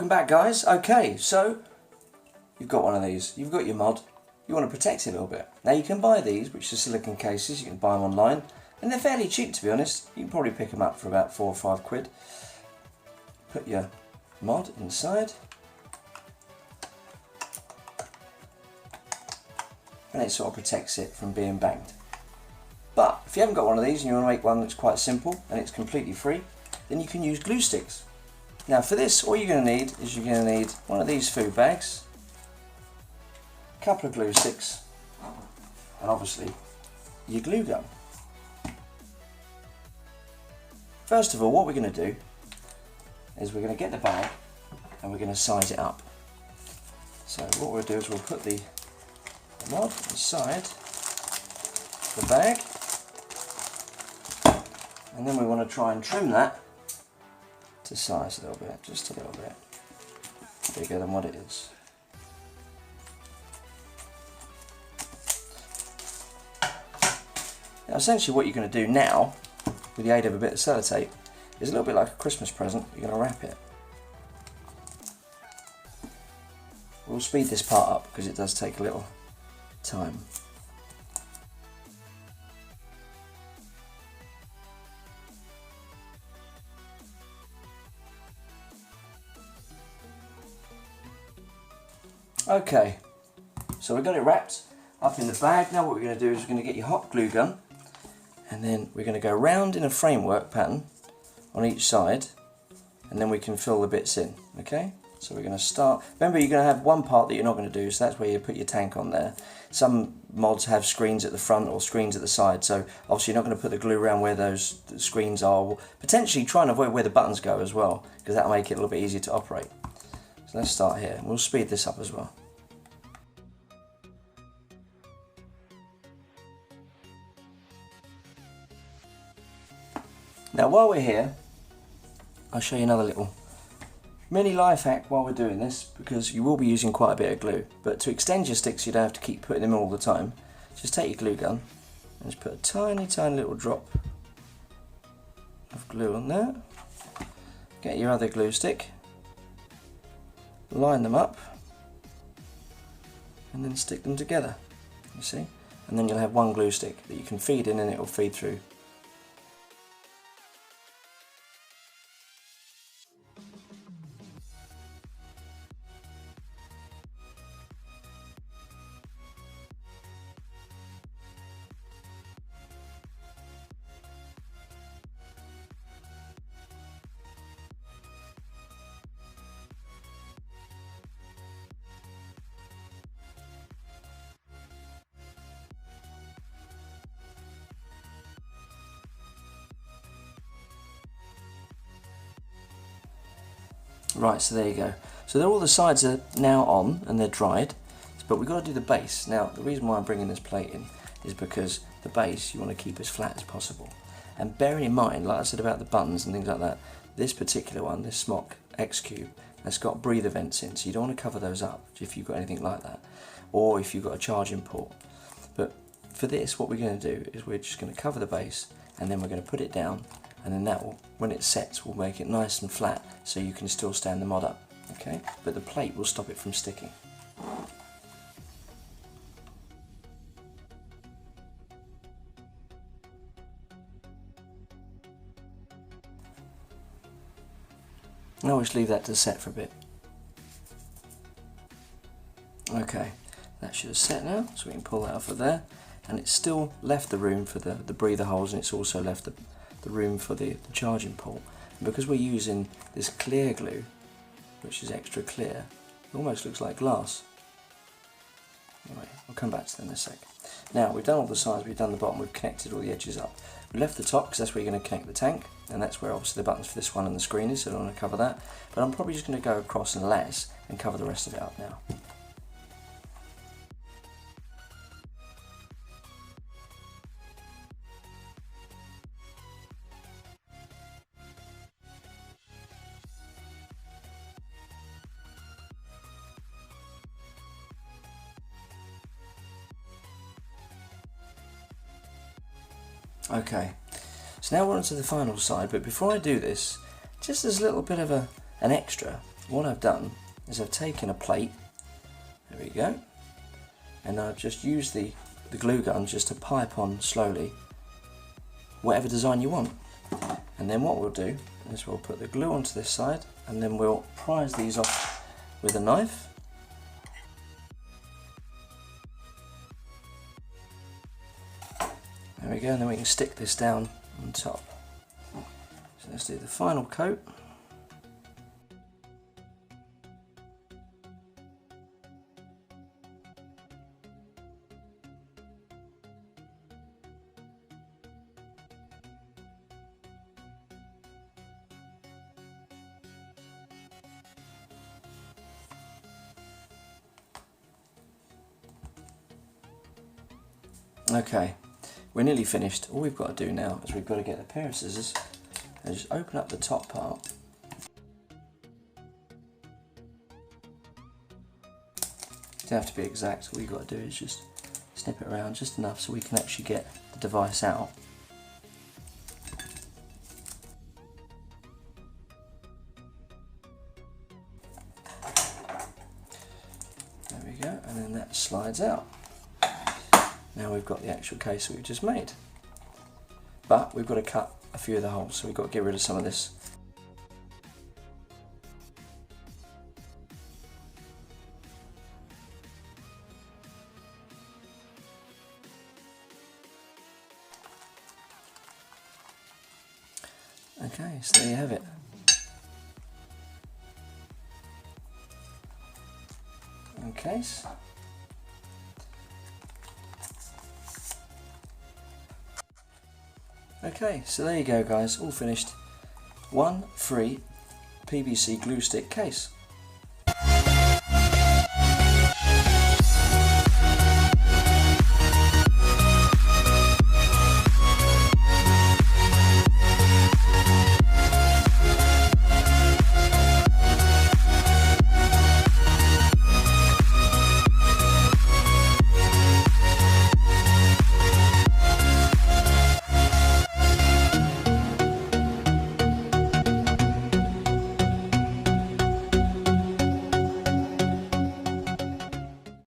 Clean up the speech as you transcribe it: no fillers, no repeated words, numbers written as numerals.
Welcome back, guys. Okay, so you've got one of these, you've got your mod, you want to protect it a little bit. Now you can buy these, which are silicone cases, you can buy them online, and they're fairly cheap, to be honest. You can probably pick them up for about £4 or £5. Put your mod inside, and it sort of protects it from being banged. But if you haven't got one of these and you want to make one that's quite simple and it's completely free, then you can use glue sticks. Now for this, all you're going to need is you're going to need one of these food bags, a couple of glue sticks, and obviously your glue gun. First of all, what we're going to do is we're going to get the bag and we're going to size it up. So what we'll do is we'll put the mod inside the bag, and then we want to try and trim that to size a little bit, just a little bit bigger than what it is. Now essentially what you're going to do now, with the aid of a bit of sellotape, is a little bit like a Christmas present. You're going to wrap it. We'll speed this part up because it does take a little time. Okay, so we've got it wrapped up in the bag. Now what we're going to do is we're going to get your hot glue gun, and then we're going to go round in a framework pattern on each side, and then we can fill the bits in. Okay, so we're going to start. Remember, you're going to have one part that you're not going to do, so that's where you put your tank on there. Some mods have screens at the front or screens at the side, so obviously you're not going to put the glue around where those screens are. We'll potentially try and avoid where the buttons go as well, because that'll make it a little bit easier to operate. So let's start here. We'll speed this up as well. Now while we're here, I'll show you another little mini life hack while we're doing this, because you will be using quite a bit of glue, but to extend your sticks you don't have to keep putting them in all the time. Just take your glue gun and just put a tiny little drop of glue on there. Get your other glue stick, line them up, and then stick them together, you see, and then you'll have one glue stick that you can feed in and it will feed through. Right, so there you go. So all the sides are now on and they're dried, but we've got to do the base. Now the reason why I'm bringing this plate in is because the base you want to keep as flat as possible. And bearing in mind, like I said about the buttons and things like that, this particular one, this Smock X Cube, has got breather vents in, so you don't want to cover those up if you've got anything like that, or if you've got a charging port. But for this, what we're going to do is we're just going to cover the base, and then we're going to put it down, and then that will, when it sets, will make it nice and flat so you can still stand the mod up, okay? But the plate will stop it from sticking. And I'll just leave that to set for a bit. Okay, that should have set now, so we can pull that off of there. And it's still left the room for the breather holes, and it's also left the room for the charging port. And because we're using this clear glue, which is extra clear, it almost looks like glass. Anyway, I'll come back to that in a sec. Now we've done all the sides, we've done the bottom, we've connected all the edges up. We left the top because that's where you're going to connect the tank, and that's where obviously the buttons for this one and the screen is, so I don't want to cover that. But I'm probably just going to go across and lattice and cover the rest of it up now. Okay, so now we're on to the final side, but before I do this, just as a little bit of an extra, what I've done is I've taken a plate, there we go, and I've just used the glue gun just to pipe on slowly whatever design you want. And then what we'll do is we'll put the glue onto this side, and then we'll prise these off with a knife. There we go, and then we can stick this down on top. So let's do the final coat. Okay, we're nearly finished. All we've got to do now is we've got to get a pair of scissors and just open up the top part. It doesn't have to be exact, all you've got to do is just snip it around just enough so we can actually get the device out. There we go, and then that slides out. Now we've got the actual case that we've just made. But we've got to cut a few of the holes, so we've got to get rid of some of this. Okay, so there you have it. Okay. Okay, so there you go guys, all finished. One free PVC glue stick case.